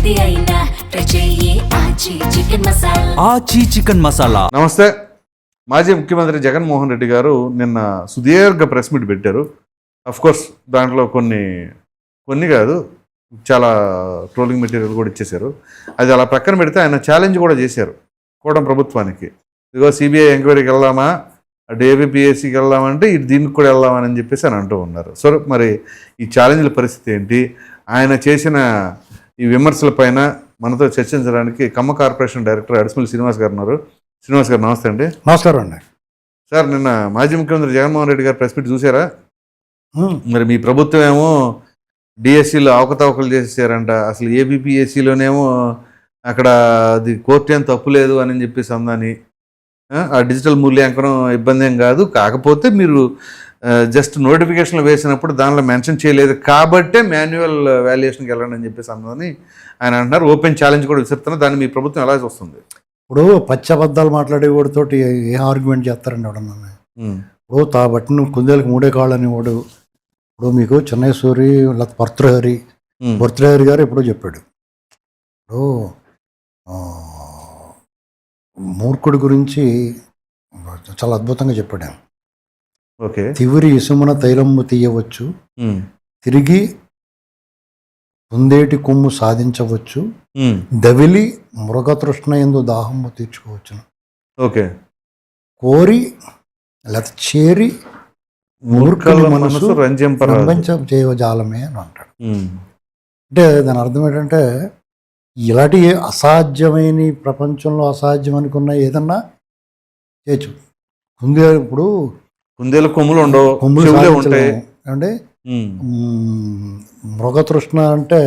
ఏది అయినా ట్రై చెయ్యి ఆచి చికెన్ మసాలా. ఆచి చికెన్ మసాలా. నమస్తే. మాజీ ముఖ్యమంత్రి జగన్మోహన్ రెడ్డి గారు నిన్న సుదీర్ఘ ప్రెస్ మీట్ పెట్టారు. కోర్స్ దాంట్లో కొన్ని కాదు, చాలా ట్రోలింగ్ మెటీరియల్ కూడా ఇచ్చేశారు. అది అలా పక్కన పెడితే ఆయన ఛాలెంజ్ కూడా చేశారు కూటమి ప్రభుత్వానికి. ఇదిగో సిబిఐ ఎంక్వైరీకి వెళ్దామా, అటు ఏబిపిఎస్సికి వెళ్దామంటే ఇటు దీనికి కూడా వెళ్దామని చెప్పేసి అని అంటూ ఉన్నారు. సో మరి ఈ ఛాలెంజ్ల పరిస్థితి ఏంటి, ఆయన చేసిన ఈ విమర్శల పైన మనతో చర్చించడానికి ఖమ్మం కార్పొరేషన్ డైరెక్టర్ అడిసిమల్లి శ్రీనివాస్ గారు ఉన్నారు. శ్రీనివాస్ గారు నమస్తే అండి. నమస్కారం అండి. సార్, నిన్న మాజీ ముఖ్యమంత్రి జగన్మోహన్ రెడ్డి గారు ప్రెస్ మీట్ చూసారా? మరి మీ ప్రభుత్వం ఏమో డిఎస్సిలో అవకతవకలు చేసేసారంట, అసలు ఏబిపిఎస్సిలోనేమో అక్కడ అది కోర్టు ఏం తప్పు లేదు అని చెప్పేసి అందని. ఆ డిజిటల్ మూల్యాంకనం ఇబ్బంది ఏం కాదు, కాకపోతే మీరు జస్ట్ నోటిఫికేషన్లు వేసినప్పుడు దానిలో మెన్షన్ చేయలేదు కాబట్టే మాన్యువల్ వాల్యుయేషన్కి వెళ్ళండి అని చెప్పేసి అందని ఆయన అంటున్నారు. ఓపెన్ ఛాలెంజ్ కూడా విసిరుతున్నారు. దాన్ని మీ ప్రభుత్వం ఎలా వస్తుంది? ఇప్పుడు పచ్చబద్దాలు మాట్లాడే వాడితోటి ఏ ఆర్గ్యుమెంట్ చేస్తారండి ఎవడన్నా? ఇప్పుడు తాబట్టి నువ్వు కుందేలకు మూడే కాళ్ళు అనేవాడు. ఇప్పుడు మీకు చెన్నై సూరి భర్తృహరి గారు ఎప్పుడో చెప్పాడు. ఇప్పుడు మూర్ఖుడి గురించి చాలా అద్భుతంగా చెప్పాడు. ఓకే. తివిరి ఇసుమున తైలమ్ము తీయవచ్చు, తిరిగి కుందేటి కొమ్ము సాధించవచ్చు, దవిలి మృగతృష్ణ ఎందు దాహము తీర్చుకోవచ్చును. ఓకే. కోరి లేకపోతే చేరి మూర్ఖుల మనసు రంజింప చేయజాలమే అని అంటాడు. అంటే దాని అర్థం ఏంటంటే ఇలాంటి అసాధ్యమైన ప్రపంచంలో అసాధ్యం అనుకున్న ఏదన్నా చేయొచ్చు. ఇప్పుడు కుందేలు కొమ్ములు ఉండవు, కొమ్ములు ఉంటాయి అంటే మృగతృష్ణ అంటే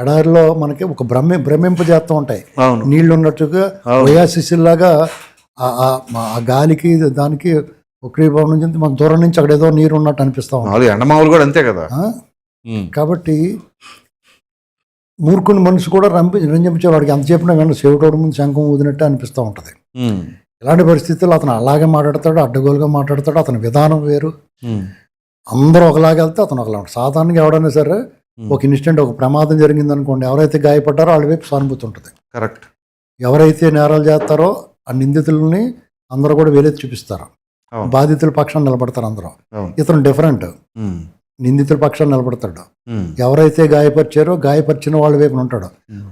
ఎడారిలో మనకి ఒక భ్రమింప చేస్తూ ఉంటాయి. నీళ్లు ఉన్నట్టుగా వయాసిసిల్లాగా ఆ గాలికి దానికి ఉక్రీభావం నుంచి మన దూరం నుంచి అక్కడ ఏదో నీరు ఉన్నట్టు అనిపిస్తా ఉంటుంది. ఎండమావులు కూడా అంతే కదా. కాబట్టి మూర్ఖుని మనసు కూడా రంజించే వాడికి ఎంత చెప్పినా కానీ సేవటోడు ముందు శంఖం ఊదినట్టు అనిపిస్తూ ఉంటుంది. ఇలాంటి పరిస్థితుల్లో అతను అలాగే మాట్లాడతాడు, అడ్డగోలుగా మాట్లాడతాడు. అతని విధానం వేరు. అందరూ ఒకలాగా వెళ్తే అతను ఒకలా ఉంటాడు. సాధారణంగా ఎవడైనా సరే ఒక ఇన్సిడెంట్, ఒక ప్రమాదం జరిగింది అనుకోండి, ఎవరైతే గాయపడ్డారో వాళ్ళ వైపు సానుభూతి ఉంటుంది. కరెక్ట్. ఎవరైతే నేరాలు చేస్తారో ఆ నిందితులని అందరూ కూడా వేలెత్తి చూపిస్తారు, బాధితుల పక్షాన్ని నిలబడతారు అందరూ. ఇతను డిఫరెంట్, నిందితుల పక్షాన్ని నిలబడతాడు. ఎవరైతే గాయపరిచిన వాళ్ళ వైపున ఉంటాడు.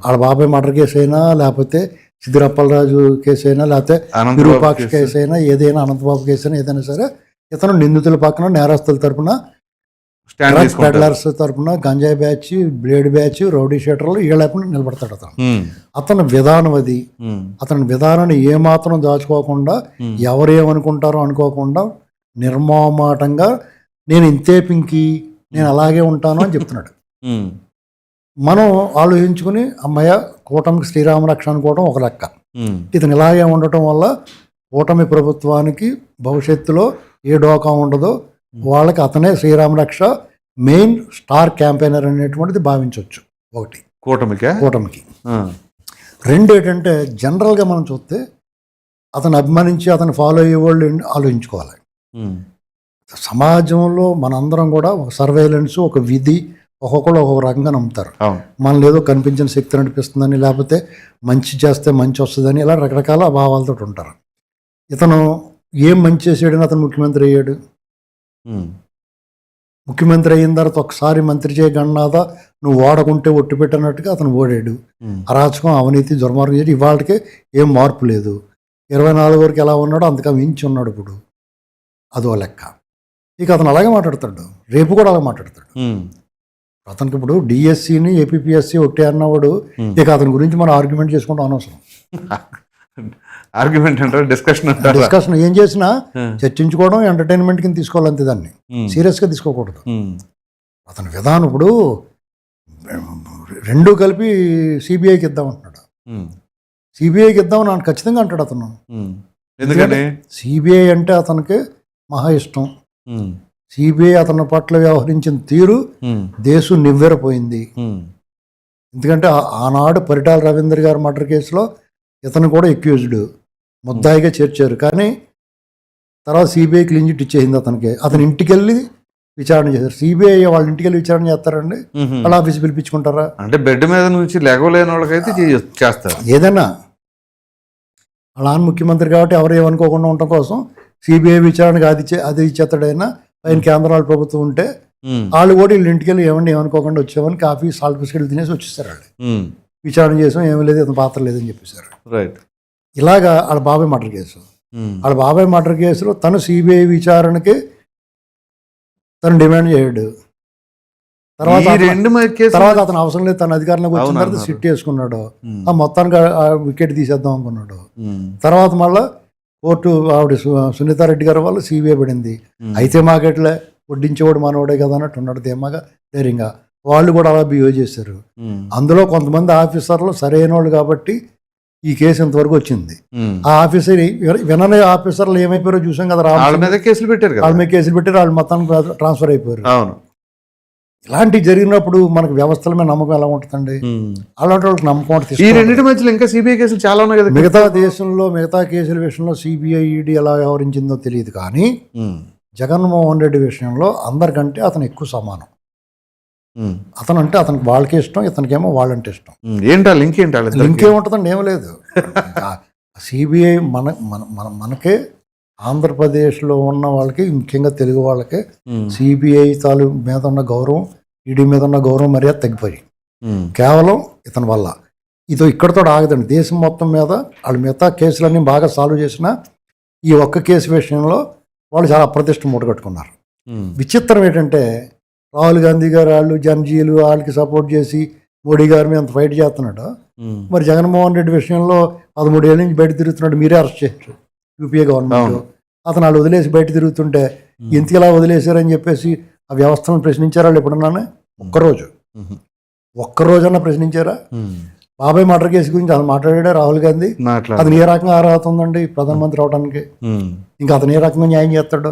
వాళ్ళ బాబాయ్ మర్డర్ కేసు అయినా, లేకపోతే సిద్ధిరప్పలరాజు కేసు అయినా, లేకపోతే విరూపాక్ష కేసు అయినా, ఏదైనా అనంతబాబు కేసు అయినా, ఏదైనా సరే ఇతను నిందితుల పక్కన, నేరస్తుల తరపున, పెడ్లర్స్ తరపున, గంజాయి బ్యాచ్, బ్లేడ్ బ్యాచ్, రౌడీ షీటర్లు వీళ్ళ నిలబడతాడు. అతని విధానం అది. అతని విధానాన్ని ఏమాత్రం దాచుకోకుండా, ఎవరేమనుకుంటారో అనుకోకుండా నిర్మమాటంగా నేను ఇంతే పింకి, నేను అలాగే ఉంటాను అని చెప్తున్నాడు. మనం ఆలోచించుకుని అమ్మయ్య కూటమికి శ్రీరామ రక్ష అనుకోవడం ఒక లెక్క. ఇతను ఇలాగే ఉండటం వల్ల కూటమి ప్రభుత్వానికి భవిష్యత్తులో ఏ డోకా ఉండదో, వాళ్ళకి అతనే శ్రీరామ రక్ష మెయిన్ స్టార్ క్యాంపెయినర్ అనేటువంటిది భావించవచ్చు. ఒకటి కూటమికి. రెండు ఏంటంటే జనరల్గా మనం చూస్తే అతను అభిమానించి అతను ఫాలో అయ్యే వాళ్ళు ఆలోచించుకోవాలి. సమాజంలో మనందరం కూడా ఒక సర్వేలెన్స్, ఒక విధి, ఒక్కొక్కరు ఒక్కొక్క రకంగా నమ్ముతారు. మనలో ఏదో కనిపించిన శక్తి నడిపిస్తుందని, లేకపోతే మంచి చేస్తే మంచి వస్తుందని, ఇలా రకరకాల భావాలతో ఉంటారు. ఇతను ఏం మంచి చేసాడని అతను ముఖ్యమంత్రి అయ్యాడు. ముఖ్యమంత్రి అయిన తర్వాత ఒకసారి మంత్రి చేయగలనాదా నువ్వు ఓడకుంటే ఒట్టు పెట్టినట్టుగా అతను ఓడాడు. అరాచకం, అవినీతి, దుర్మార్గం చేసి ఇవాళకి ఏం మార్పు లేదు. 24 వరకు ఎలా ఉన్నాడో అంతగా మించి ఉన్నాడు. ఇప్పుడు అదో లెక్క. ఇక అతను అలాగే మాట్లాడతాడు, రేపు కూడా అలాగే మాట్లాడతాడు. అతనికి ఇప్పుడు డిఎస్సిని ఏపీఎస్సి ఒకటే అన్నవాడు, ఇక అతని గురించి మనం ఆర్గ్యుమెంట్ చేసుకుంటాం అనవసరం. ఆర్గ్యుమెంట్ అంటారు, డిస్కషన్ ఏం చేసినా చర్చించుకోవడం, ఎంటర్టైన్మెంట్ కింద తీసుకోవాలి అంతే, దాన్ని సీరియస్గా తీసుకోకూడదు. అతని విధానం ఇప్పుడు రెండు కలిపి సిబిఐకి ఇద్దామంటున్నాడు. సిబిఐకి ఇద్దామని నాకు ఖచ్చితంగా అంటాడు అతను. ఎందుకంటే సిబిఐ అంటే అతనికి మహా ఇష్టం. సిబిఐ అతని పట్ల వ్యవహరించిన తీరు దేశం నివ్వెరపోయింది. ఎందుకంటే ఆనాడు పరిటాల రవీంద్ర గారి మర్డర్ కేసులో ఇతను కూడా ఎక్యూజ్డ్, ముద్దాయిగా చేర్చారు. కానీ తర్వాత సిబిఐ క్లీన్ చిట్ ఇచ్చేసింది అతనికి. అతని ఇంటికి వెళ్ళి విచారణ చేశారు. సిబిఐ వాళ్ళ ఇంటికి వెళ్ళి విచారణ చేస్తారండి, వాళ్ళ ఆఫీస్ పిలిపించుకుంటారా? అంటే బెడ్ మీద నుంచి లెగవలేని వాళ్ళకైతే చేస్తారు. ఏదన్నా వాళ్ళ నాన్న ముఖ్యమంత్రి కాబట్టి ఎవరు ఏమనుకోకుండా ఉండటం కోసం సిబిఐ విచారణకు అది ఇచ్చేస్తాడైనా పైన కేంద్రాల ప్రభుత్వం ఉంటే వాళ్ళు కూడా వీళ్ళ ఇంటికి వెళ్ళి ఏమనుకోకుండా వచ్చామని కాఫీ సాల్ట్ బిస్కెట్లు తినేసి వచ్చేస్తారు. వాళ్ళు విచారణ చేసాం, ఏమీ లేదు, అతను పాత్ర లేదని చెప్పేశారు. రైట్. ఇలాగా వాళ్ళ బాబాయ్ మర్డర్ కేసు, వాళ్ళ బాబాయ్ మర్డర్ కేసులో తను సిబిఐ విచారణకి తను డిమాండ్ చేయడు. తర్వాత అతను అవసరం లేదు, తన అధికారంలోకి వచ్చిన తర్వాత సిట్ వేసుకున్నాడు. ఆ మొత్తానికి వికెట్ తీసేద్దాం అనుకున్నాడు. తర్వాత మళ్ళీ కోర్టు ఆవిడ సునీతారెడ్డి గారు వాళ్ళు సిబిఐ పడింది. అయితే మాకెట్లే వడ్డించేవాడు మనవాడే కదా అన్నట్టు ఉన్నాడు ధీమాగా ధైర్యంగా. వాళ్ళు కూడా అలా బిహేవ్ చేశారు. అందులో కొంతమంది ఆఫీసర్లు సరైన వాళ్ళు కాబట్టి ఈ కేసు ఇంతవరకు వచ్చింది. ఆ ఆఫీసర్ వినని ఆఫీసర్లు ఏమైపోయారో చూసాం కదా, వాళ్ళ మీద కేసులు పెట్టారు, వాళ్ళు మొత్తానికి ట్రాన్స్ఫర్ అయిపోయారు. ఇలాంటివి జరిగినప్పుడు మనకు వ్యవస్థల మీద నమ్మకం ఎలా ఉంటుందండి? అలాంటి వాళ్ళకి నమ్మకం ఈ రెండింటి మధ్యలో ఇంకా సిబిఐ కేసులు చాలా ఉన్నాయి కదా. మిగతా దేశంలో మిగతా కేసుల విషయంలో సిబిఐ ఈడీ ఎలా వ్యవహరించిందో తెలియదు, కానీ జగన్మోహన్ రెడ్డి విషయంలో అందరికంటే అతను ఎక్కువ సమానం. అతను అంటే అతనికి వాళ్ళకే ఇష్టం, ఇతనికేమో వాళ్ళంటే ఇష్టం. ఏంటా లింక్ లింక్ ఏముంటుందండి? ఏం లేదు. సిబిఐ మనకే ఆంధ్రప్రదేశ్లో ఉన్న వాళ్ళకి, ముఖ్యంగా తెలుగు వాళ్ళకి సిబిఐ మీద ఉన్న గౌరవం, ఈడీ మీద ఉన్న గౌరవం మర్యాద తగ్గిపోయి కేవలం ఇతని వల్ల. ఇదో ఇక్కడతో ఆగదండి. దేశం మొత్తం మీద వాళ్ళు మిగతా కేసులన్నీ బాగా సాల్వ్ చేసిన ఈ ఒక్క కేసు విషయంలో వాళ్ళు చాలా అప్రతిష్ట మూటగట్టుకున్నారు. విచిత్రం ఏంటంటే రాహుల్ గాంధీ గారు వాళ్ళు జన్జీలు వాళ్ళకి సపోర్ట్ చేసి మోడీ గారి మీద అంత ఫైట్ చేస్తున్నాడు. మరి జగన్మోహన్ రెడ్డి విషయంలో 13 ఏళ్ళ నుంచి బయట తిరుగుతున్నాడు, మీరే అరెస్ట్ చేశారు యూపీఏ గవర్నమెంట్. అతను వాళ్ళు వదిలేసి బయట తిరుగుతుంటే ఇంతకు ఇలా వదిలేశారని చెప్పేసి ఆ వ్యవస్థను ప్రశ్నించారా వాళ్ళు ఎప్పుడన్నా? ఒక్కరోజన్నా ప్రశ్నించారా? బాబాయ్ మర్డర్ కేసు గురించి అతను మాట్లాడా రాహుల్ గాంధీ? అతను ఏ రకంగా అర్హత ఉందండి ప్రధానమంత్రి అవడానికి? ఇంకా అతను ఏ రకంగా న్యాయం చేస్తాడు?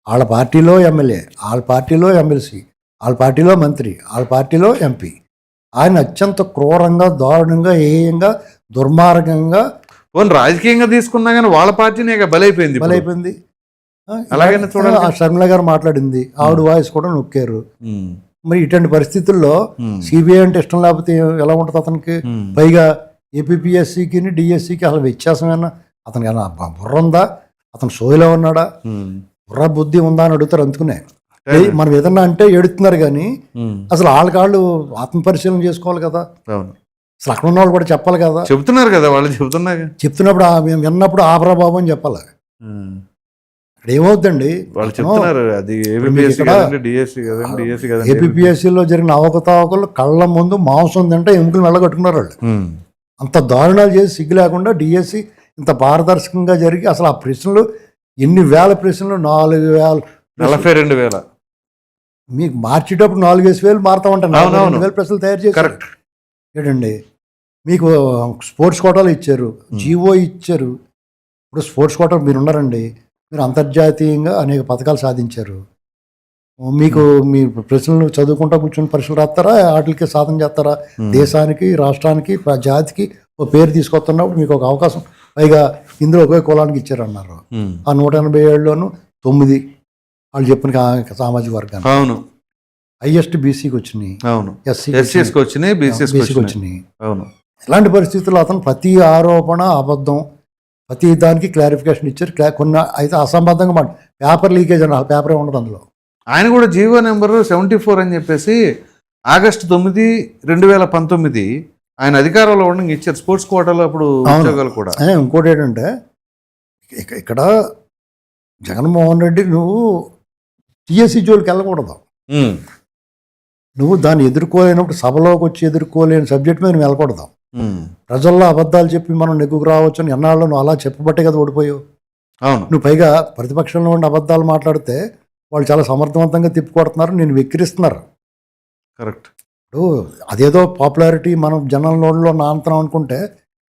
వాళ్ళ పార్టీలో ఎమ్మెల్యే, వాళ్ళ పార్టీలో ఎమ్మెల్సీ, వాళ్ళ పార్టీలో మంత్రి, వాళ్ళ పార్టీలో ఎంపీ. ఆయన అత్యంత క్రూరంగా, దారుణంగా, హేయంగా, దుర్మార్గంగా రాజకీయంగా తీసుకున్నా కానీ వాళ్ళ పార్టీనే బలైపోయింది. అలాగే చూడాలి. ఆ షర్మిల గారు మాట్లాడింది, ఆవిడ వాయిస్ కూడా నొక్కారు. మరి ఇటువంటి పరిస్థితుల్లో సిబిఐ అంటే ఇష్టం లేకపోతే ఎలా ఉంటుంది అతనికి? పైగా ఏపీపీఎస్సికి డిఎస్సికి అసలు వ్యత్యాసమైనా అతనికి బుర్ర ఉందా? అతను సోయిలో ఉన్నాడా? బుర్ర బుద్ధి ఉందా అని అడుగుతారు. అందుకునే మనం ఏదన్నా అంటే ఏడుతున్నారు కానీ అసలు వాళ్ళకాళ్ళు ఆత్మపరిశీలన చేసుకోవాలి కదా. అసలు అక్కడ ఉన్న వాళ్ళు కూడా చెప్పాలి కదా. చెప్తున్నారు కదా వాళ్ళు, చెప్తున్నప్పుడు విన్నప్పుడు ఆపరాబాబు అని చెప్పాలి. ఇక్కడ ఏమవుతుందండి, ఏపీపీఎస్సీలో జరిగిన అవకతవకలు కళ్ళ ముందు మాంసం తింటే ఎముకలు వెళ్ళగట్టుకున్నారు వాళ్ళు. అంత దారుణాలు చేసి సిగ్గు లేకుండా డిఎస్సి ఇంత పారదర్శకంగా జరిగి అసలు ఆ ప్రశ్నలు ఎన్ని వేల ప్రశ్నలు, 4,000 మీకు మార్చేటప్పుడు 4,000 మారుతా ఉంటాయి. 4,000 ప్రశ్నలు తయారు చేశారు. ఏంటండి మీకు స్పోర్ట్స్ కోటాలు ఇచ్చారు, జీవో ఇచ్చారు. ఇప్పుడు స్పోర్ట్స్ కోటా మీరు ఉన్నారండి, మీరు అంతర్జాతీయంగా అనేక పథకాలు సాధించారు. మీకు మీ ప్రశ్నలు చదువుకుంటా కూర్చొని పరీక్షలు రాస్తారా, వాటికి సాధన చేస్తారా? దేశానికి, రాష్ట్రానికి, జాతికి ఒక పేరు తీసుకొస్తున్నప్పుడు మీకు ఒక అవకాశం, పైగా ఇందులో ఒకే కులానికి ఇచ్చారన్నారు. ఆ 187లోనూ 9 వాళ్ళు చెప్పిన సామాజిక వర్గాన్ని. అవును, హైయెస్ట్ బీసీకి వచ్చినాయి, ఎస్సీకి వచ్చినాయి, బీసీకి వచ్చినాయి. అవును. ఇలాంటి పరిస్థితుల్లో అతను ప్రతి ఆరోపణ అబద్ధం, ప్రతి దానికి క్లారిఫికేషన్ ఇచ్చారు. కొన్ని అయితే అసంబద్ధంగా పేపర్ లీకేజ్ అని, ఆ పేపరే ఉండదు అందులో. ఆయన కూడా జీవో నెంబర్ 74 అని చెప్పేసి ఆగస్టు 9, 2019 ఆయన అధికారంలో ఉండగా ఇచ్చారు. స్పోర్ట్స్ కోటాలో అప్పుడు ఉద్యోగాలు కూడా. ఇంకోటి ఏంటంటే ఇక్కడ జగన్మోహన్ రెడ్డి నువ్వు టీఎస్సీ జోలికి వెళ్ళకూడదు. నువ్వు దాన్ని ఎదుర్కోలేనప్పుడు, సభలోకి వచ్చి ఎదుర్కోలేని సబ్జెక్ట్ మీద నువ్వు వెళ్ళకూడదు. ప్రజల్లో అబద్ధాలు చెప్పి మనం నెగ్గుకు రావచ్చు అని ఎన్నాళ్ళు నువ్వు అలా చెప్పబట్టే కదా ఓడిపోయావు. నువ్వు పైగా ప్రతిపక్షంలో ఉండి అబద్ధాలు మాట్లాడితే వాళ్ళు చాలా సమర్థవంతంగా తిప్పికొడుతున్నారు, నేను వెక్కిరిస్తున్నారు. కరెక్ట్. ఇప్పుడు అదేదో పాపులారిటీ మనం జనం నోళ్ళలో నానుతున్నాం అనుకుంటే,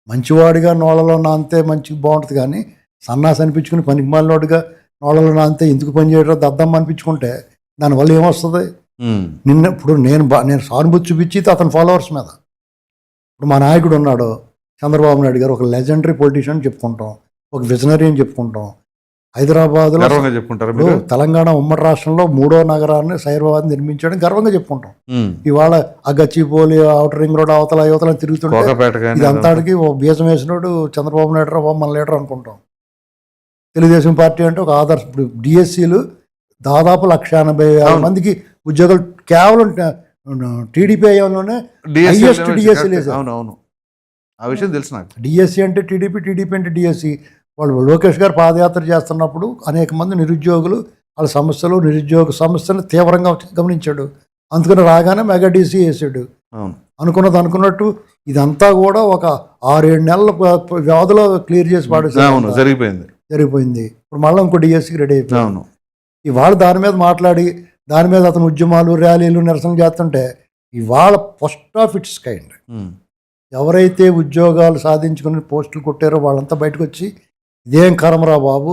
మంచివాడిగా నోళ్ళలో నానితే మంచి బాగుంటుంది, కానీ సన్నాసి అనిపించుకుని పనికిమాలినోడిగా నోళ్ళలో నానితే ఎందుకు పని చేయడం దద్దమ్మ అనిపించుకుంటే దానివల్ల ఏమొస్తుంది? ఇప్పుడు నేను సానుభూతి చూపించి అతని ఫాలోవర్స్ మీద. ఇప్పుడు మా నాయకుడు ఉన్నాడు చంద్రబాబు నాయుడు గారు, ఒక లెజెండరీ పొలిటీషియన్ చెప్పుకుంటాం, ఒక విజనరీ అని చెప్పుకుంటాం. హైదరాబాద్లో గర్వంగా చెప్పుకుంటారు మీరు? తెలంగాణ ఉమ్మడి రాష్ట్రంలో 3వ నగరాన్ని సైబరాబాద్ నిర్మించడం గర్వంగా చెప్పుకుంటాం. ఇవాళ ఆ గచ్చిపోలి అవుటర్ రింగ్ రోడ్ అవతల యువతల తిరుగుతుంటే కోకాపేట కానీ ఇది అంతాడికి ఓ బీజం వేసినోడు చంద్రబాబు నాయుడు మన లీడర్ అనుకుంటాం. తెలుగుదేశం పార్టీ అంటే ఒక ఆదర్శ. ఇప్పుడు డిఎస్సీలు దాదాపు 180,000 మందికి ఉద్యోగాలు కేవలం టీడీపీ అయ్యంలోనే హైయెస్ట్ డిఎస్సీ లేదు. అవునవును, ఆ విషయం తెలుసు నాకు. డిఎస్సీ అంటే టీడీపీ, టీడీపీ అంటే డిఎస్సీ. వాళ్ళు లోకేష్ గారు పాదయాత్ర చేస్తున్నప్పుడు అనేక మంది నిరుద్యోగులు వాళ్ళ సమస్యలు, నిరుద్యోగ సమస్యలు తీవ్రంగా గమనించాడు. అందుకని రాగానే మెగా డీసీ వేసాడు. అనుకున్నది అనుకున్నట్టు ఇదంతా కూడా ఒక 6-7 నెలల వ్యవధిలో క్లియర్ చేసి పాడేసాడు. జరిగిపోయింది. ఇప్పుడు మళ్ళీ ఇంకో డిఎస్సీకి రెడీ అయిపోయాను. ఇవాళ దాని మీద మాట్లాడి దాని మీద అతను ఉద్యమాలు, ర్యాలీలు, నిరసన చేస్తుంటే ఇవాళ ఫస్ట్ ఆఫ్ ఇట్స్ కైండ్ ఎవరైతే ఉద్యోగాలు సాధించుకుని పోస్టులు కొట్టారో వాళ్ళంతా బయటకు వచ్చి ఇదేం కరమరా బాబు,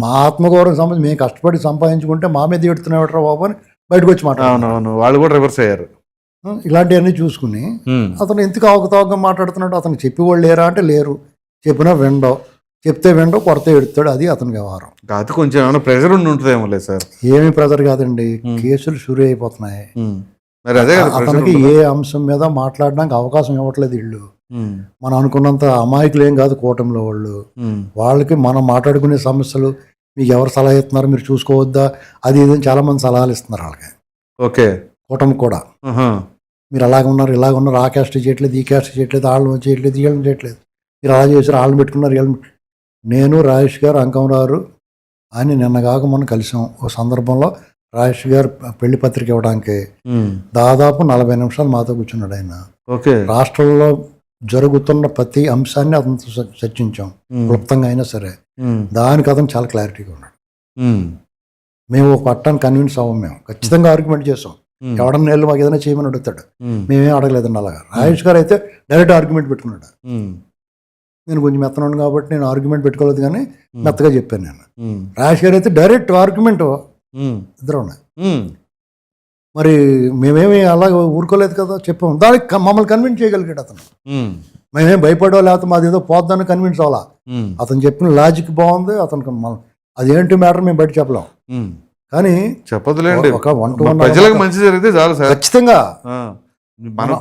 మా ఆత్మగౌరవం సంబంధించి మేము కష్టపడి సంపాదించుకుంటే మా మీద ఎడుతున్నాడరా బాబు అని బయటకు వచ్చి మాట్లాడుతున్నారు. వాళ్ళు కూడా రివర్స్ అయ్యారు. ఇలాంటివన్నీ చూసుకుని అతను ఎందుకు అవకతవకగా మాట్లాడుతున్నాడు? అతను చెప్పేవాళ్ళు లేరా అంటే లేరు. చెప్పినా వెండో, చెప్తే వెండో, కొడితే ఎడుతాడు. అది అతని వ్యవహారం. కాదు, కొంచెం ఏమైనా ప్రెజర్ ఉంటుందేమో లేదు సార్? ఏమీ ప్రెజర్ కాదండి, కేసులు షురు అయిపోతున్నాయి. మరి అదే అతనికి ఏ అంశం మీద మాట్లాడడానికి అవకాశం ఇవ్వట్లేదు వీళ్ళు. మనం అనుకున్నంత అమాయకులు ఏం కాదు కూటమిలో వాళ్ళు. వాళ్ళకి మనం మాట్లాడుకునే సమస్యలు మీకు ఎవరు సలహా ఇస్తున్నారు, మీరు చూసుకోవద్దా, అది ఇది చాలా మంది సలహాలు ఇస్తున్నారు వాళ్ళకి. ఓకే, కూటమి కూడా మీరు అలాగ ఉన్నారు, ఇలాగ ఉన్నారు, ఆ క్యాస్ట్ చేయట్లేదు, ఈ క్యాస్ట్ చేయట్లేదు, వాళ్ళని చేయట్లేదు, వీళ్ళని చేయట్లేదు, మీరు అలా చేశారు, వాళ్ళని పెట్టుకున్నారు, వీళ్ళని. నేను రాజేష్ గారు, అంకమరారు అని నిన్న కాక మనం కలిసాం. ఓ సందర్భంలో రాజేష్ గారు పెళ్లి పత్రిక ఇవ్వడానికి దాదాపు 40 నిమిషాలు మాతో కూర్చున్నాడు ఆయన. రాష్ట్రంలో జరుగుతున్న ప్రతి అంశాన్ని అతనితో చర్చించాం, క్లుప్తంగా అయినా సరే. దానికి అతను చాలా క్లారిటీగా ఉన్నాడు. మేము ఒక పట్టాన్ని కన్విన్స్ అవ్వం, మేము ఖచ్చితంగా ఆర్గ్యుమెంట్ చేసాం. ఎవడన్నా నెలలు మాకు ఏదైనా చేయమని అడుగుతాడు, మేమేం అడగలేదండి అలాగా. రాజేష్ గారు అయితే డైరెక్ట్ ఆర్గ్యుమెంట్ పెట్టుకున్నాడు. నేను కొంచెం మెత్తనుండి కాబట్టి నేను ఆర్గ్యుమెంట్ పెట్టుకోలేదు, కానీ మెత్తగా చెప్పాను నేను. రాజేష్ గారు అయితే డైరెక్ట్ ఆర్గ్యుమెంట్ ఇద్దరు ఉన్నాయి. మరి మేమేమి అలా ఊరుకోలేదు కదా, చెప్పాము. దానికి మమ్మల్ని కన్విన్స్ చేయగలిగాడు అతను. మేమేం భయపడో లేకపోతే మాది ఏదో పోద్దని కన్విన్స్ అవ్వాలా. అతను చెప్పిన లాజిక్ బాగుంది. అతనికి అదేంటి మ్యాటర్ మేము బయట చెప్పలేం, కానీ చెప్పదులేండి. ఒక 1-to-1 ప్రజలకు మంచి జరిగితే చాలు సార్. ఖచ్చితంగా మనం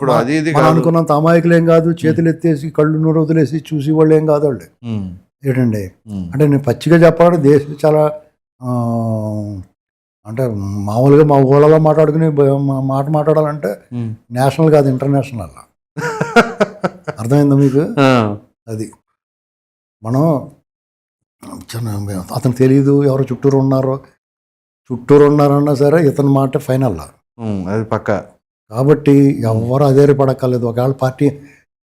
అనుకున్నంత అమాయకులు ఏం కాదు, చేతులు ఎత్తేసి కళ్ళు నూరు వదిలేసి చూసి వాళ్ళు ఏం కాదు వాళ్ళు. ఏంటండి అంటే నేను పచ్చిగా చెప్పాలంటే దేశం చాలా అంటే మామూలుగా మా ఊళ్ళలో మాట్లాడుకుని మాట మాట్లాడాలంటే నేషనల్ కాదు, ఇంటర్నేషనల్ అలా. అర్థమైందా మీకు? అది మనం అతను తెలియదు ఎవరు చుట్టూరు ఉన్నారన్నా సరే ఇతని మాట ఫైనల్ అది పక్క. కాబట్టి ఎవరు అదేరి పడక్కర్లేదు. ఒకవేళ పార్టీ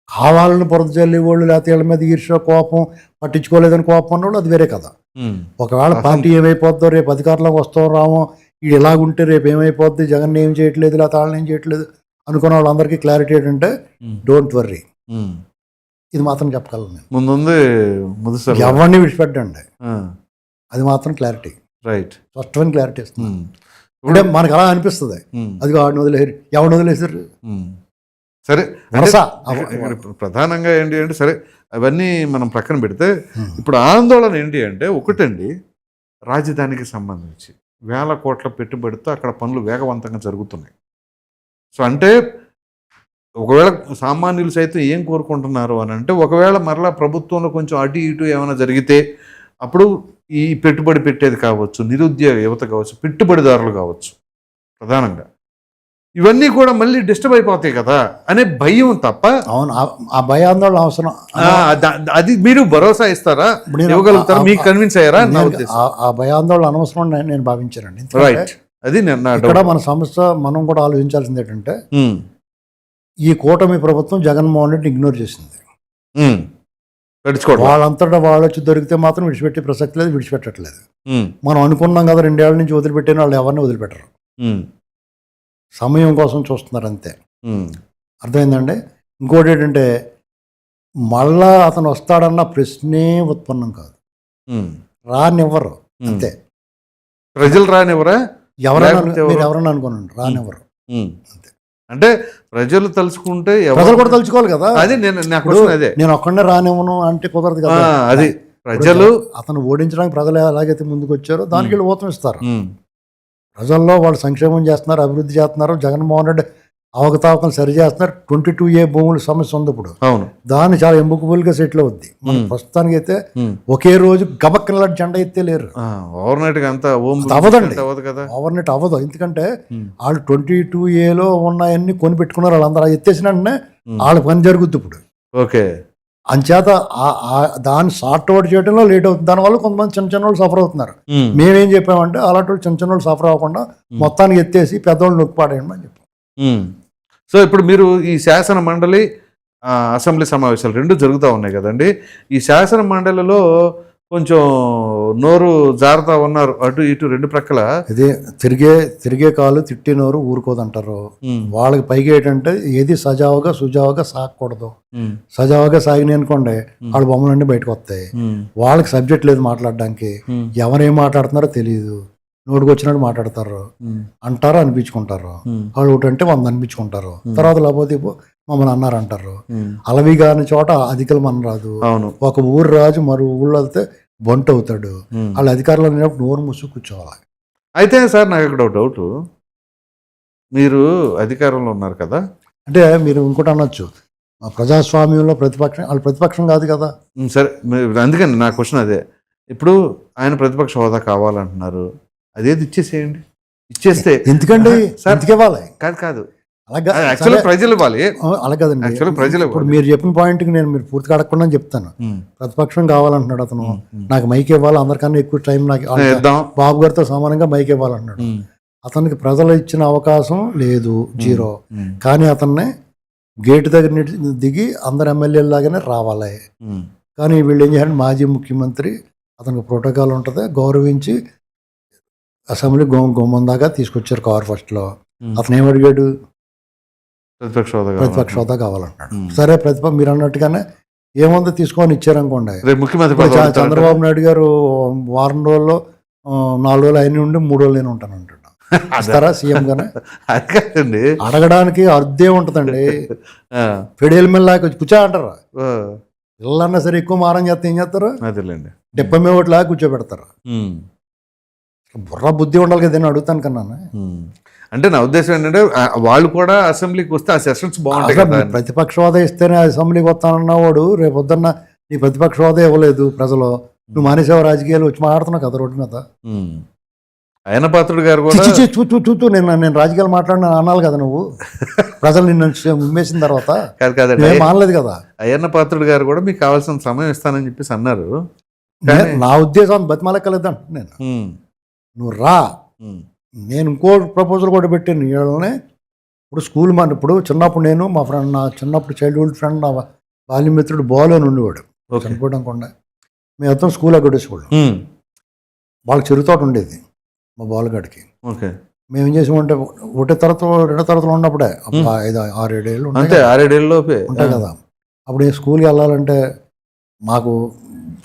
కావాలని బురద చల్లి వాళ్ళు లేకపోతే వీళ్ళ మీద ఈర్ష్య, కోపం, పట్టించుకోలేదని కోపం ఉన్నవాళ్ళు అది వేరే కదా. ఒకవేళ పార్టీ ఏమైపోద్దో, రేపు అధికారంలోకి వస్తాం రామో, ఇది ఎలాగుంటే రేపు ఏమైపోద్ది, జగన్ ఏం చేయట్లేదు, లేకపోతే వాళ్ళని ఏం చేయట్లేదు అనుకున్న వాళ్ళందరికీ క్లారిటీ ఏంటంటే డోంట్ వర్రీ, ఇది మాత్రం చెప్పగలను నేను. ముందు ఎవరిని విడిచిపెట్టండి, అది మాత్రం క్లారిటీ, రైట్, స్పష్టమైన క్లారిటీ ఇస్తుంది. అంటే మనకు అలా అనిపిస్తుంది, అది వాడిని వదిలేరు, ఎవరిని వదిలేసారు. సరే, ప్రధానంగా ఏంటి అంటే, సరే అవన్నీ మనం ప్రక్కన పెడితే ఇప్పుడు ఆందోళన ఏంటి అంటే, ఒకటండి రాజధానికి సంబంధించి 1000 కోట్ల పెట్టుబడితో అక్కడ పనులు వేగవంతంగా జరుగుతున్నాయి. సో అంటే ఒకవేళ సామాన్యులు సైతం ఏం కోరుకుంటున్నారు అని అంటే, ఒకవేళ మరలా ప్రభుత్వంలో కొంచెం అటు ఇటు ఏమైనా జరిగితే అప్పుడు ఈ పెట్టుబడి పెట్టేది కావచ్చు, నిరుద్యోగ యువత కావచ్చు, పెట్టుబడిదారులు కావచ్చు, ప్రధానంగా ఇవన్నీ కూడా మళ్ళీ డిస్టర్బ్ అయిపోతాయి కదా అనే భయం తప్ప. అవును, ఆ భయాందోళన అవసరం. అది మీరు భరోసా ఇస్తారా, ఇవ్వగలుగుతారా, మీకు కన్విన్స్ అయ్యారా? ఆ భయాందోళన అనవసరం నేను భావించానండి. రైట్, అది ఇక్కడ మన సమస్య మనం కూడా ఆలోచించాల్సింది ఏంటంటే, ఈ కూటమి ప్రభుత్వం జగన్మోహన్ రెడ్డి ఇగ్నోర్ చేసింది. వాళ్ళంతటా వాళ్ళు వచ్చి దొరికితే మాత్రం విడిచిపెట్టే ప్రసక్తి లేదు, విడిచిపెట్టట్లేదు. మనం అనుకున్నాం కదా 2 ఏళ్ల నుంచి వదిలిపెట్టిన వాళ్ళు ఎవరిని వదిలిపెట్టరు, సమయం కోసం చూస్తున్నారు అంతే. అర్థమైందండి. ఇంకోటి ఏంటంటే, మళ్ళా అతను వస్తాడన్న ప్రశ్నే ఉత్పన్నం కాదు, రానివ్వరు అంతే. ప్రజలు రానివ్వరా? ఎవరన్నా అనుకోనండి, రానివ్వరు అంతే. అంటే ప్రజలు తలుచుకుంటే ప్రజలు కూడా తలుచుకోవాలి కదా. అది నేను ఒక్కడే రానివ్వను అంటే కుదరదు కదా. అది ప్రజలు అతను ఓడించడానికి ప్రజలు ఎలాగైతే ముందుకు వచ్చారో దానికి వీళ్ళు ఊతం ఇస్తారు. ఉమ్, ప్రజల్లో వాళ్ళు సంక్షేమం చేస్తున్నారు, అభివృద్ధి చేస్తున్నారు, జగన్మోహన్ రెడ్డి అవకతవకలు సరి చేస్తున్నారు. 22A భూముల సమస్య ఉంది ఇప్పుడు, అవును దాన్ని చాలా ఎంబుకబుల్గా సెటిల్ అవుద్ది. మన ప్రస్తుతానికి అయితే ఒకే రోజు గబక్కన జెండా ఎత్తే లేరు. ఓవర్ నైట్ అంతా అవ్వదండి, అవ్వదు కదా. ఓవర్ నైట్ అవ్వదు. ఎందుకంటే వాళ్ళు 22Aలో ఉన్నాయన్నీ కొని పెట్టుకున్నారు. వాళ్ళందరూ ఎత్తేసిన వెంటనే వాళ్ళ పని జరుగుద్ది ఇప్పుడు. ఓకే, అంచేత దాన్ని సార్ట్ అవుట్ చేయడంలో లేట్ అవుతుంది. దానివల్ల కొంతమంది చిన్న చిన్న వాళ్ళు సఫర్ అవుతున్నారు. మేమేం చెప్పామంటే అలాంటి వాళ్ళు చిన్న చిన్న వాళ్ళు సఫర్ అవ్వకుండా మొత్తానికి ఎత్తేసి పెద్దవాళ్ళు నొక్కిపాడేయండి అని చెప్పాం. సో ఇప్పుడు మీరు ఈ శాసన మండలి అసెంబ్లీ సమావేశాలు రెండు జరుగుతూ ఉన్నాయి కదండి. ఈ శాసన మండలిలో కొంచెం నోరు జారుతా ఉన్నారు అటు ఇటు రెండు ప్రక్కల. ఇదే తిరిగే కాలు తిట్టే నోరు ఊరుకోదంటారు. వాళ్ళకి పైగా ఏంటంటే ఏది సుజావుగా సాగకూడదు. సజావుగా సాగినాయి అనుకోండి వాళ్ళ బొమ్మలన్నీ బయటకు వస్తాయి. వాళ్ళకి సబ్జెక్ట్ లేదు మాట్లాడడానికి. ఎవరేం మాట్లాడుతున్నారో తెలియదు, నోటికి వచ్చినట్టు మాట్లాడతారు, అంటారు, అనిపించుకుంటారు. వాళ్ళు ఒకటంటే 100 అనిపించుకుంటారు. తర్వాత లేకపోతే మమ్మల్ని అన్నారు అంటారు. అలవి కాని చోట అధికలు మన రాదు. ఒక ఊరు రాజు మరో ఊళ్ళో వెళ్తే బొంట అవుతాడు. వాళ్ళ అధికారులు అనేప్పుడు నోరు మూసు కూర్చోవాలి. అయితే సార్ నాకు ఇక్కడ ఒక డౌట్, మీరు అధికారంలో ఉన్నారు కదా, అంటే మీరు ఇంకోటి అనొచ్చు, ప్రజాస్వామ్యంలో ప్రతిపక్షం, వాళ్ళు ప్రతిపక్షం కాదు కదా. సరే, అందుకని నా క్వశ్చన్ అదే. ఇప్పుడు ఆయన ప్రతిపక్ష హోదా కావాలంటున్నారు, అదేది ఇచ్చేసేయండి. ఇచ్చేస్తే ఎందుకండి ఇవ్వాలి కాదు యాక్చువల్గా ప్రజలు ఇవ్వాలి. అలా కదండి, యాక్చువల్గా ప్రజలు. ఇప్పుడు మీరు చెప్పిన పాయింట్కి నేను మీరు పూర్తిగా అడగకుండా చెప్తాను. ప్రతిపక్షం కావాలంటున్నాడు అతను, నాకు మైక్ ఇవ్వాలి, అందరికన్నా ఎక్కువ టైం నాకు బాబు గారితో సమానంగా మైక్ ఇవ్వాలంటున్నాడు. అతనికి ప్రజలు ఇచ్చిన అవకాశం లేదు, 0. కానీ అతన్ని గేటు దగ్గర దిగి అందరు ఎమ్మెల్యేల లాగానే రావాలి. కానీ వీళ్ళు ఏం చేయాలంటే మాజీ ముఖ్యమంత్రి, అతనికి ప్రోటోకాల్ ఉంటుంది, గౌరవించి అసెంబ్లీ గుమ్మం దాకా తీసుకొచ్చారు కార్ ఫస్ట్లో. అతను ఏమడిగాడు? ప్రతిపక్ష హోదా కావాలంటున్నాడు. సరే, మీరు అన్నట్టుగానే ఏముందో తీసుకొని ఇచ్చారనుకోండి, చంద్రబాబు నాయుడు గారు వారం రోజుల్లో 4 రోజులు అయిన ఉండి 3 రోజులు నేను ఉంటాను అంటున్నాడు. ఇస్తారా సీఎం గానే? అడగడానికి అర్థం ఉంటుందండి. ఫెడేల్ మీద కూర్చో అంటారు. పిల్లలన్నా సరే ఎక్కువ మారం చేస్తే ఏం చేస్తారు? 70 ఓట్లు లాగా కూర్చోబెడతారు. బుర్ర బుద్ధి ఉండాలి కదా, నేను అడుగుతాను కన్నా. అంటే నా ఉద్దేశం ఏంటంటే వాళ్ళు కూడా అసెంబ్లీకి వస్తే ఆ సెషన్స్ బాగుంటాయి. ప్రతిపక్ష హోదా ఇస్తేనే అసెంబ్లీకి వస్తానన్నవాడు రేపు పొద్దున్న నీ ప్రతిపక్ష హోదా ఇవ్వలేదు ప్రజలు, నువ్వు మానేసేవ రాజకీయాలు వచ్చి మాట్లాడుతున్నావు కదా రోడ్డు మీద. అయ్యన్న పాత్రుడు గారు కూడా చూతూ నేను రాజకీయాలు మాట్లాడిన అనాలి కదా నువ్వు. ప్రజలు నిన్ను ఉమ్మేసిన తర్వాత కాదండి, మానలేదు కదా. అయ్యన్న పాత్రుడు గారు కూడా మీకు కావాల్సిన సమయం ఇస్తానని చెప్పేసి అన్నారు. నా ఉద్దేశం బతిమాలక్కలేదు అంట నేను. నువ్వు రా, నేను ఇంకో ప్రపోజల్ కూడా పెట్టాను వీళ్ళనే. ఇప్పుడు స్కూల్ ఇప్పుడు చిన్నప్పుడు నేను మా ఫ్రెండ్, నా చిన్నప్పుడు చైల్డ్హుడ్ ఫ్రెండ్, నా బాల్యమిత్రుడు బాలు అని ఉండేవాడు, చనిపోవడం కూడా. మేము మొత్తం స్కూల్ అగ్గడేసుకోవడం. వాళ్ళకి చెరుతోట ఉండేది మా బాలుగాడికి. మేము ఏం చేసామంటే ఒకటో తరగతి 2వ తరగతిలో ఉన్నప్పుడే 5-6-7 ఏళ్ళు ఉంటాయి కదా. అప్పుడు ఈ స్కూల్కి వెళ్ళాలంటే మాకు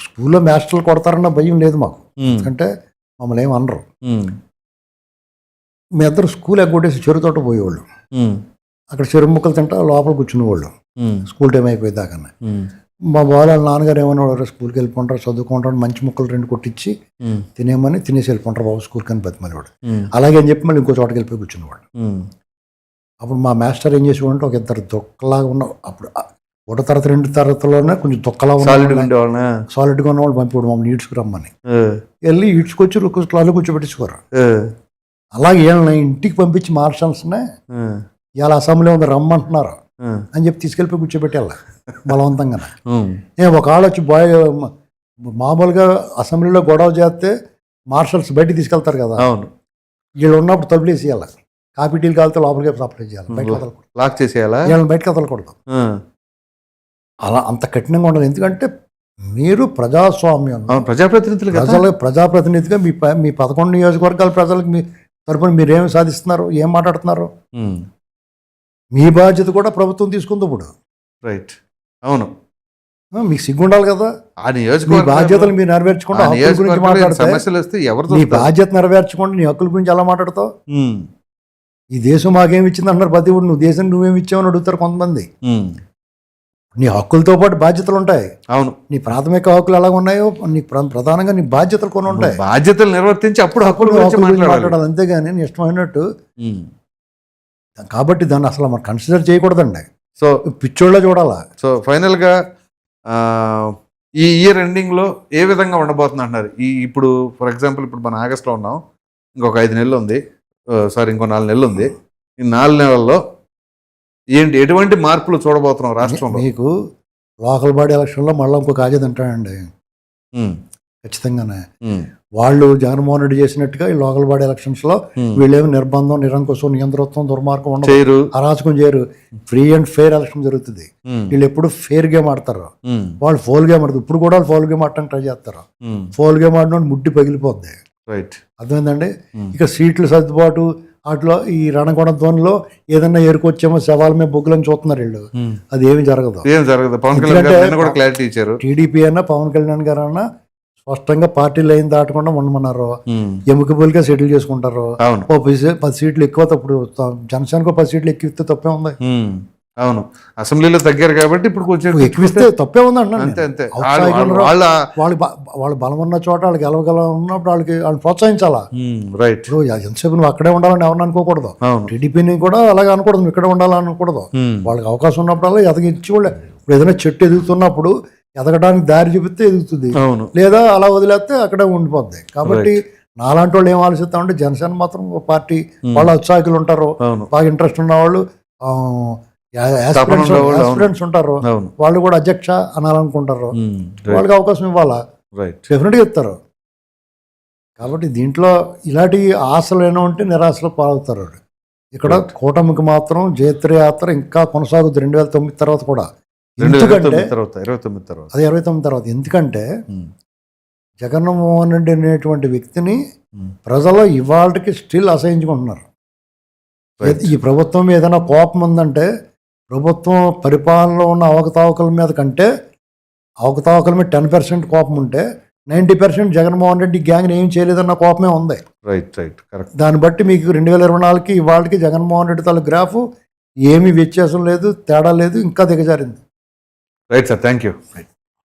స్కూల్లో మాస్టర్లు కొడతారన్న భయం లేదు మాకు, ఎందుకంటే మమ్మల్ని ఏమి అనరు. మీ ఇద్దరు స్కూల్ ఎగ్గొట్టేసి చెరుతోట పోయేవాళ్ళు. అక్కడ చెరువు ముక్కలు తింటా లోపల కూర్చునేవాళ్ళు స్కూల్ టైం అయిపోయేదాకా. మా బాల నాన్నగారు ఏమన్నా స్కూల్కి వెళ్ళిపోంటారు, చదువుకుంటారు, మంచి ముక్కలు 2 కొట్టించి తినేమని తినేసి వెళ్ళిపోంటారు బాబు స్కూల్కి అని బతిమలేవాడు. అలాగే అని చెప్పి మళ్ళీ ఇంకో చోటకి వెళ్ళిపోయి కూర్చునేవాడు. అప్పుడు మా మాస్టర్ ఏం చేసేవాడంటే ఒక 2 దొక్కలాగా ఉన్న, అప్పుడు 1వ తరగతి 2వ తరగతిలోనే కొంచెం దొక్కలా సాలిడ్గా ఉన్న వాళ్ళు పంపివాడు మమ్మల్ని ఈడ్చుకురమ్మని. వెళ్ళి ఈడ్చుకొచ్చి క్లాస్లో కూర్చోబెట్టించుకోరు. అలాగే వీళ్ళని ఇంటికి పంపించి మార్షల్స్నే ఇవాళ అసెంబ్లీ ఉంది రమ్మంటున్నారు అని చెప్పి తీసుకెళ్ళిపోయి కూర్చోబెట్టేళ్ళ బలవంతంగా. ఒక ఆడ వచ్చి మామూలుగా అసెంబ్లీలో గొడవ చేస్తే మార్షల్స్ బయటికి తీసుకెళ్తారు కదా, వీళ్ళు ఉన్నప్పుడు తలుపులు వేసేయాలి, కాఫీ టీలు కాలితే లోపలికి సప్లై చేయాలి, లాక్ చేసేయాలి, వీళ్ళని బయటకు వదలకూడదు. అలా అంత కఠినంగా ఉండాలి. ఎందుకంటే మీరు ప్రజాస్వామ్యం, ప్రజాప్రతినిధిగా మీ 11 నియోజకవర్గాల ప్రజలకు మీ తరపున మీరేమి సాధిస్తున్నారు, ఏం మాట్లాడుతున్నారు? మీ బాధ్యత కూడా ప్రభుత్వం తీసుకుంది ఇప్పుడు. రైట్, అవును. మీకు సిగ్గుండాలి కదా. మీ బాధ్యతలు మీరు నెరవేర్చుకుంటూ హక్కుల గురించి మాట్లాడతావు. నీ బాధ్యత నెరవేర్చుకుంటూ నీ హక్కుల గురించి ఎలా మాట్లాడతావు? ఈ దేశం మాకేమి ఇచ్చింది అంటున్నారు ప్రతి ఒడు. నువ్వు దేశం నువ్వేమి ఇచ్చావని అడుగుతారు కొంతమంది. నీ హక్కులతో పాటు బాధ్యతలు ఉంటాయి. అవును, నీ ప్రాథమిక హక్కులు ఎలా ఉన్నాయో నీ ప్రధానంగా నీ బాధ్యతలు కొన్ని ఉంటాయి. బాధ్యతలు నిర్వర్తించి అప్పుడు హక్కుల గురించి మాట్లాడాలి. అంతేగాని నీ ఇష్టమైనట్టు. ఉమ్. కాబట్టి దాన్ని అసలు మనం కన్సిడర్ చేయకూడదండి. సో పిచ్చోళ్ళ చూడాలా. సో ఫైనల్గా ఈ ఇయర్ ఎండింగ్లో ఏ విధంగా ఉండబోతుంది అంటున్నారు? ఇప్పుడు ఫర్ ఎగ్జాంపుల్ ఇప్పుడు మన ఆగస్ట్లో ఉన్నాం, ఇంకొక 5 నెలలు ఉంది, ఇంకో 4 నెలలు ఉంది. ఈ 4 నెలల్లో ఎటువంటి మార్పులు చూడబోతున్నాం రాష్ట్రంలో? మీకు లోకల్ బాడీ ఎలక్షన్లో మళ్ళీ ఇంకొక ఆగేది అంటాడండి ఖచ్చితంగానే. వాళ్ళు జగన్మోహన్ రెడ్డి చేసినట్టుగా ఈ లోకల్ బాడీ ఎలక్షన్స్లో వీళ్ళేమి నిర్బంధం, నిరంకుశం, నియంతృత్వం, దుర్మార్గం ఉండదు, అరాచకం చేయరు. ఫ్రీ అండ్ ఫెయిర్ ఎలక్షన్ జరుగుతుంది. వీళ్ళు ఎప్పుడు ఫెయిర్ గేమ్ ఆడతారు, వాళ్ళు ఫోల్ గేమ్ ఆడతారు. ఇప్పుడు కూడా వాళ్ళు ఫోల్ గేమ్ ఆడటానికి ట్రై చేస్తారు. ఫోల్ గేమ్ ఆడిన ముడ్డి పగిలిపోద్ది. అర్థమైందండి. ఇక సీట్లు సర్దుబాటు వాటిలో ఈ రణకొండ ధోనిలో ఏదన్నా ఏరుకొచ్చేమో శవాల మీద బొగ్గులని చూస్తున్నారు వీళ్ళు. అది ఏమి జరగదు. టీడీపీ అన్నా పవన్ కళ్యాణ్ గారు అన్నా స్పష్టంగా పార్టీ లైన్ దాటకుండా ఉండమన్నారు. ఎముకబుల్గా సెటిల్ చేసుకుంటారు. 10 సీట్లు ఎక్కువ తప్పుడు జనసేనకు 10 సీట్లు ఎక్కిస్తే తప్పే ఉంది. అవును, అసెంబ్లీలో తగ్గారు కాబట్టి ఇప్పుడు కొంచెం ఎక్కువిస్తే తప్పే ఉంది అంటున్నాను. వాళ్ళు బలం ఉన్న చోట వాళ్ళకి ఉన్నప్పుడు వాళ్ళని ప్రోత్సహించాలా. ఇప్పుడు ఎంతసేపు నువ్వు అక్కడే ఉండాలని ఎవరిని అనుకోకూడదు. టీడీపీని కూడా అలాగే అనకూడదు, నువ్వు ఇక్కడే ఉండాలని అనకూడదు. వాళ్ళకి అవకాశం ఉన్నప్పుడల్లా ఎదగించి వాళ్ళు ఇప్పుడు ఏదైనా చెట్టు ఎదుగుతున్నప్పుడు ఎదగడానికి దారి చూపిస్తే ఎదుగుతుంది, లేదా అలా వదిలేస్తే అక్కడే ఉండిపోద్ది. కాబట్టి నాలాంటి వాళ్ళు ఏం ఆలోచిస్తామంటే జనసేన మాత్రం పార్టీ వాళ్ళ ఉత్సాహికులు ఉంటారు, బాగా ఇంట్రెస్ట్ ఉన్న వాళ్ళు, ఆస్పిరెంట్స్ ఉంటారు, వాళ్ళు కూడా అధ్యక్ష అనాలనుకుంటారు. వాళ్ళకి అవకాశం ఇవ్వాలా, డెఫినెట్గా ఇస్తారు. కాబట్టి దీంట్లో ఇలాంటి ఆశలు ఏమో ఉంటే నిరాశలు పాలవుతారు. ఇక్కడ కూటమికి మాత్రం జయత్రయాత్ర ఇంకా కొనసాగుద్ది 2009 తర్వాత కూడా. ఎందుకంటే అది 29 తర్వాత. ఎందుకంటే జగన్మోహన్ రెడ్డి అనేటువంటి వ్యక్తిని ప్రజలు ఇవాళకి స్టిల్ అసహించుకుంటున్నారు. ఈ ప్రభుత్వం ఏదైనా కోపం ఉందంటే ప్రభుత్వం పరిపాలనలో ఉన్న అవకతవకల మీద కంటే అవకతవకల మీద 10% కోపం ఉంటే 90% జగన్మోహన్ రెడ్డి గ్యాంగ్ని ఏం చేయలేదన్న కోపమే ఉంది. దాన్ని బట్టి మీకు 2024కి ఇవాళకి జగన్మోహన్ రెడ్డి తాలూకు గ్రాఫ్ ఏమీ వ్యత్యాసం లేదు, తేడా లేదు, ఇంకా దిగజారింది. Right sir, thank you.